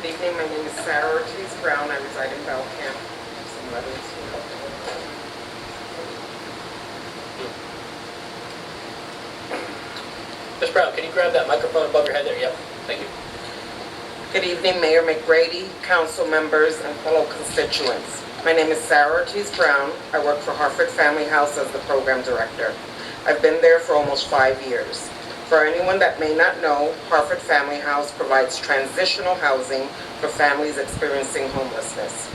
evening. My name is Sarah Ortiz Brown. I reside in Bell Camp. Some letters here. Ms. Brown, can you grab that microphone above your head there? Yep, thank you. Good evening, Mayor McGrady, council members, and fellow constituents. My name is Sarah Ortiz Brown. I work for Harford Family House as the program director. I've been there for almost 5 years. For anyone that may not know, Harford Family House provides transitional housing for families experiencing homelessness.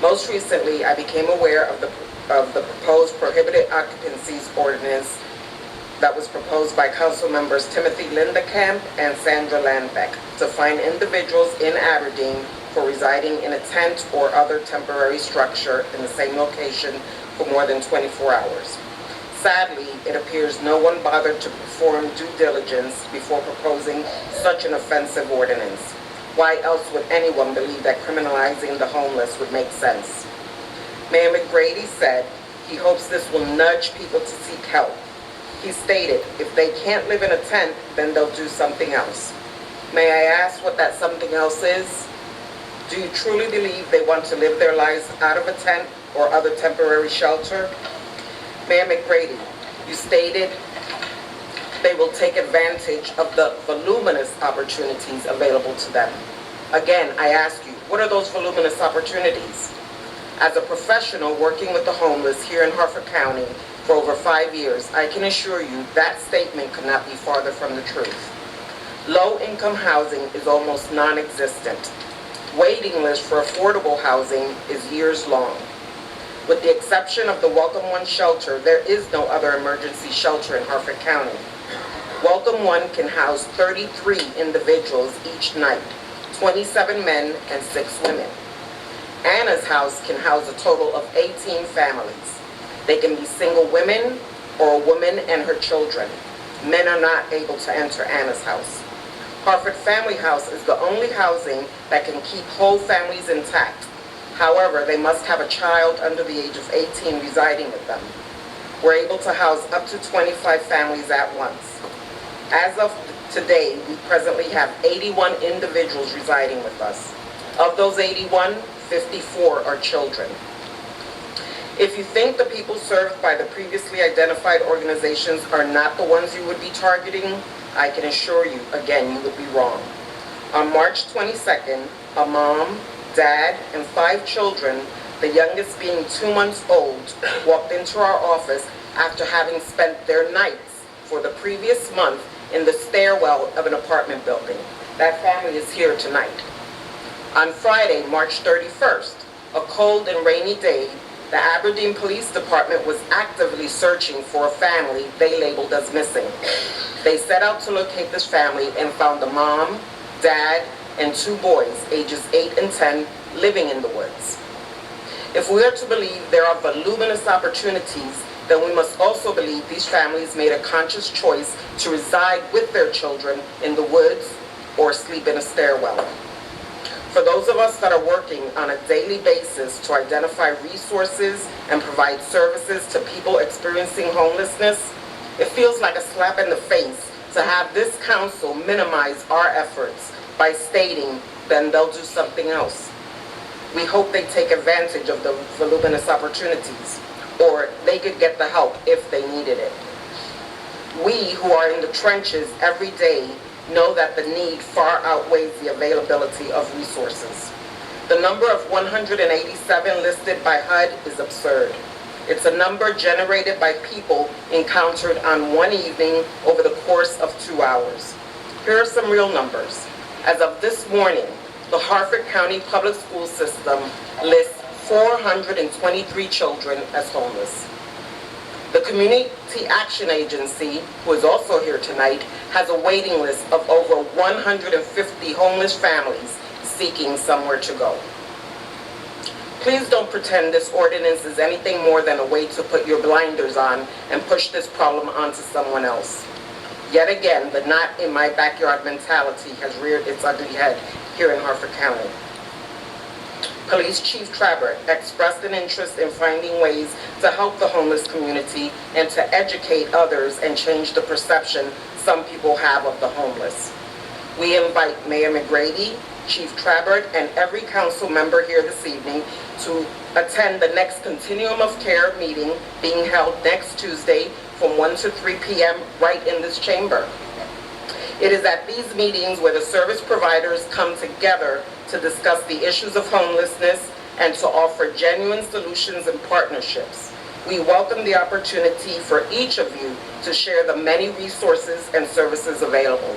Most recently, I became aware of the proposed prohibited occupancies ordinance that was proposed by council members Timothy Lindekamp and Sandra Landbeck to fine individuals in Aberdeen for residing in a tent or other temporary structure in the same location for more than 24 hours. Sadly, it appears no one bothered to perform due diligence before proposing such an offensive ordinance. Why else would anyone believe that criminalizing the homeless would make sense? Mayor McGrady said he hopes this will nudge people to seek help. He stated, if they can't live in a tent, then they'll do something else. May I ask what that something else is? Do you truly believe they want to live their lives out of a tent or other temporary shelter? Mayor McGrady, you stated they will take advantage of the voluminous opportunities available to them. Again, I ask you, what are those voluminous opportunities? As a professional working with the homeless here in Harford County for over 5 years, I can assure you that statement could not be farther from the truth. Low-income housing is almost non-existent. Waiting list for affordable housing is years long. With the exception of the Welcome One shelter, there is no other emergency shelter in Harford County. Welcome One can house 33 individuals each night, 27 men and 6 women. Anna's house can house a total of 18 families. They can be single women or a woman and her children. Men are not able to enter Anna's house. Harford Family House is the only housing that can keep whole families intact. However, they must have a child under the age of 18 residing with them. We're able to house up to 25 families at once. As of today, we presently have 81 individuals residing with us. Of those 81, 54 are children. If you think the people served by the previously identified organizations are not the ones you would be targeting, I can assure you, again, you would be wrong. On March 22nd, a mom, dad, and 5 children, the youngest being 2 months old, walked into our office after having spent their nights for the previous month in the stairwell of an apartment building. That family is here tonight. On Friday, March 31st, a cold and rainy day, the Aberdeen Police Department was actively searching for a family they labeled as missing. They set out to locate this family and found a mom, dad, and 2 boys, ages 8 and 10, living in the woods. If we are to believe there are voluminous opportunities, then we must also believe these families made a conscious choice to reside with their children in the woods or sleep in a stairwell. For those of us that are working on a daily basis to identify resources and provide services to people experiencing homelessness, it feels like a slap in the face to have this council minimize our efforts by stating, then they'll do something else. We hope they take advantage of the voluminous opportunities, or they could get the help if they needed it. We who are in the trenches every day know that the need far outweighs the availability of resources. The number of 187 listed by HUD is absurd. It's a number generated by people encountered on one evening over the course of 2 hours. Here are some real numbers. As of this morning, the Harford County Public School System lists 423 children as homeless. The Community Action Agency, who is also here tonight, has a waiting list of over 150 homeless families seeking somewhere to go. Please don't pretend this ordinance is anything more than a way to put your blinders on and push this problem onto someone else. Yet again, the not in my backyard mentality has reared its ugly head here in Harford County. Police Chief Trabert expressed an interest in finding ways to help the homeless community and to educate others and change the perception some people have of the homeless. We invite Mayor McGrady, Chief Trabert, and every council member here this evening to attend the next Continuum of Care meeting being held next Tuesday from 1 to 3 p.m. right in this chamber. It is at these meetings where the service providers come together to discuss the issues of homelessness and to offer genuine solutions and partnerships. We welcome the opportunity for each of you to share the many resources and services available.